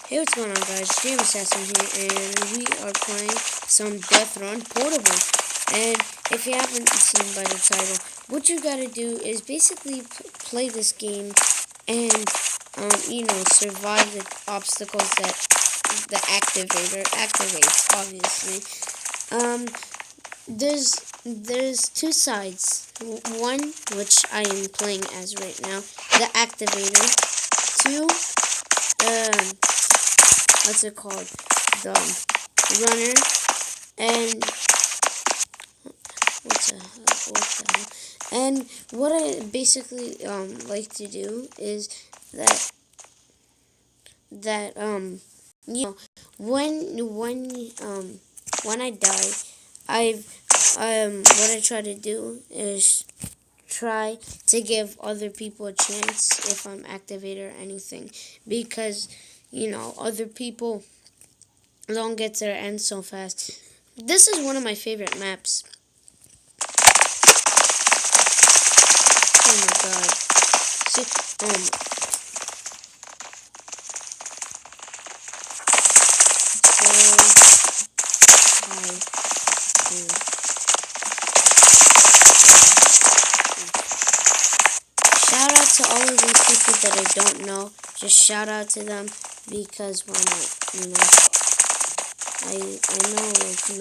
Hey, what's going on, guys? James Assassin here, and we are playing some Death Run Portable. And if you haven't seen by the title, what you gotta do is basically play this game and, survive the obstacles that the activator activates, obviously. There's two sides. One, which I am playing as right now, the activator. Two, what's it called? The runner. And what the hell? And what I basically like to do is that when I die, what I try to do is try to give other people a chance if I'm activated or anything, because other people don't get to their end so fast. This is one of my favorite maps. Oh my god. See, shout out to all of these people that I don't know. Just shout out to them, because why not? I know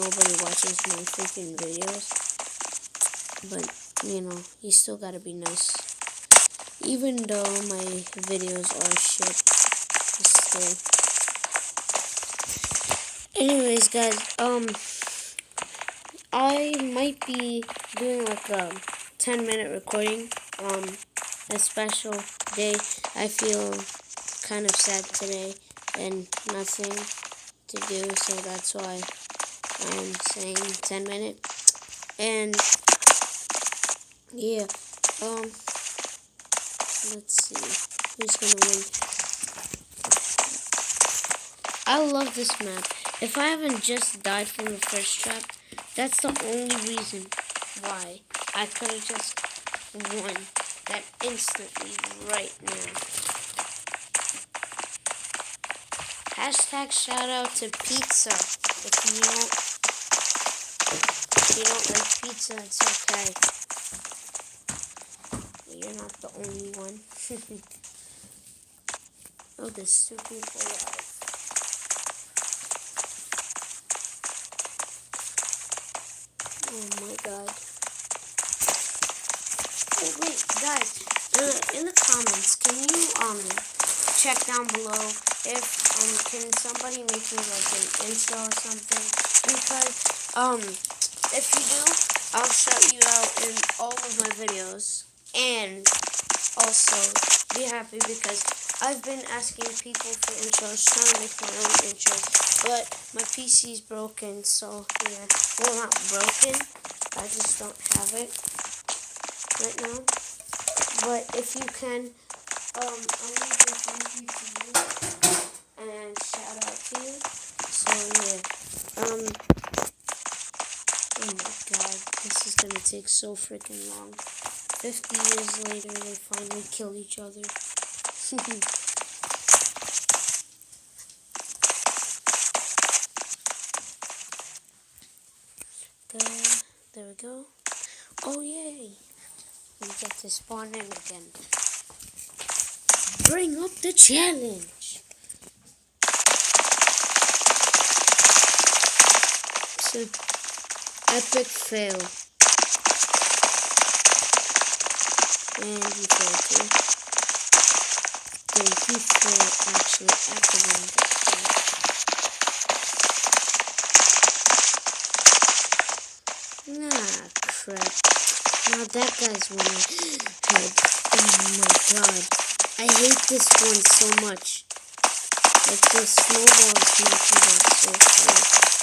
nobody watches my freaking videos, but you still gotta be nice. Even though my videos are shit, still. Anyways, guys, I might be doing like a 10-minute recording. A special day. I feel kind of sad today and nothing to do, so that's why I'm saying 10 minutes. And yeah, let's see who's gonna win. I love this map. If I haven't just died from the first trap, that's the only reason why I could have just won that instantly right now. Hashtag shout out to pizza. If you don't like pizza, it's okay. You're not the only one. Oh, there's two people alive. Oh my god. Oh wait, guys, in the comments, can you check down below if can somebody make me like an intro or something? Because if you do, I'll shout you out in all of my videos, and also be happy because I've been asking people for intros, trying to make my own intros, but my PC's broken, so yeah. Well, not broken, I just don't have it right now. But if you can, I'll leave this thank you to you and shout out to you. So yeah, oh my god, this is gonna take so freaking long. 50 years later, they finally kill each other. There we go. Oh yay! We get to spawn in again. Bring up the challenge. So, epic fail. And you failed too. Thank you for actually activating that. Nah, crap. Now that guy's winning. Head. Oh my god. I hate this one so much. Like the snowball is making that so fast.